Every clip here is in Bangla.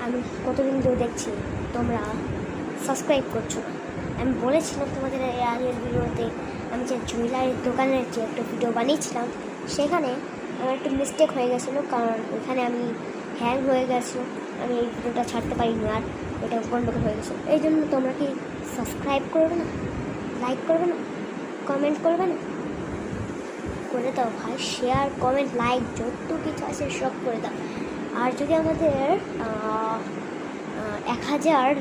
আমি কতদিন ধরে দেখছি তোমরা সাবস্ক্রাইব করছো না। আমি বলেছিলাম তোমাদের এর আগের ভিডিওতে, আমি যে জুয়েলারির দোকানের যে একটা ভিডিও বানিয়েছিলাম সেখানে আমার একটু মিস্টেক হয়ে গেছিলো, কারণ ওইখানে আমি হ্যাং হয়ে গেছিলো, আমি এই ভিডিওটা ছাড়তে পারিনি আর ওইটা গন্ডগোল হয়ে গেছিলো। এই জন্য তোমরা কি সাবস্ক্রাইব করবে না, লাইক করবে না, কমেন্ট করবে না? করে দাও ভাই, শেয়ার কমেন্ট লাইক যত কিছু আছে সব করে দাও। আর যদি আমাদের 1000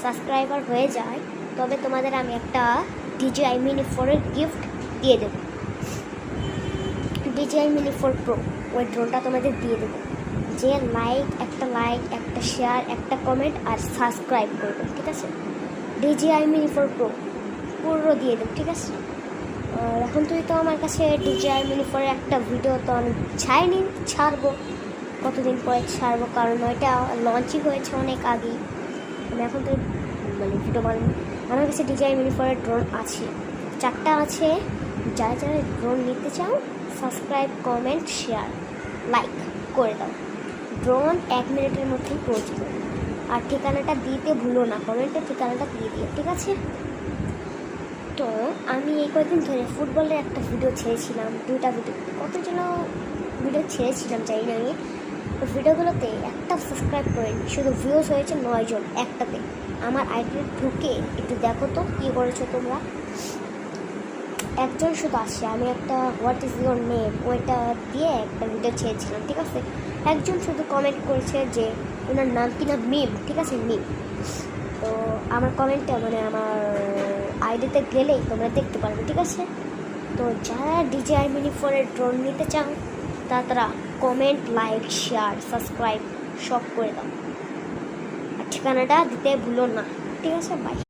সাবস্ক্রাইবার হয়ে যায় তবে তোমাদের আমি একটা DJI Mini 4-এর গিফট দিয়ে দেবো। DJI Mini 4 Pro ওই ড্রোনটা তোমাদের দিয়ে দেবো। যে লাইক একটা শেয়ার একটা কমেন্ট আর সাবস্ক্রাইব করবে, ঠিক আছে? DJI Mini 4 Pro পুরো দিয়ে দেবো, ঠিক আছে? আর এখন তুই তো আমার কাছে DJI Mini 4-এর একটা ভিডিও তো আমি ছাড়বো, কতদিন পরে ছাড়বো, কারণ ওইটা লঞ্চই হয়েছে অনেক আগেই। আমি এখন তো ভিডিও বানাবো। আমার কাছে DJI Mini 4-এর ড্রোন আছে, 4টা আছে। যারা যারা ড্রোন নিতে চাও সাবস্ক্রাইব কমেন্ট শেয়ার লাইক করে দাও। ড্রোন 1 মিনিটের মধ্যেই পৌঁছে যাবে। আর ঠিকানাটা দিতে ভুলো না, কমেন্টে ঠিকানাটা দিয়ে দিও, ঠিক আছে? তো আমি এই কয়েকদিন ধরে ফুটবলের একটা ভিডিও ছেড়েছিলাম, 2টা ভিডিও, কত যেন ভিডিও ছেড়েছিলাম জানি না। আমি ওই ভিডিওগুলোতে একটা সাবস্ক্রাইব করিনি, শুধু ভিউজ হয়েছে 9 জন একটাতে। আমার আইডিতে ঢুকে একটু দেখো তো কী করেছো তোমরা। একজন শুধু আসছে, আমি একটা হোয়াট ইজ ইউর নেম ওইটা দিয়ে একটা ভিডিও ছেড়েছিলাম, ঠিক আছে? একজন শুধু কমেন্ট করেছে যে ওনার নাম কিনা মিম, ঠিক আছে? মিম। তো আমার কমেন্টটা আমার আইডিতে গেলেই তোমরা দেখতে পারবে, ঠিক আছে? তো যারা DJI Mini 4-এর ড্রোন নিতে চাও তারা কমেন্ট লাইক শেয়ার সাবস্ক্রাইব সব করে দাও, আর ঠিকানাটা দিতে ভুলো না, ঠিক আছে? বাই।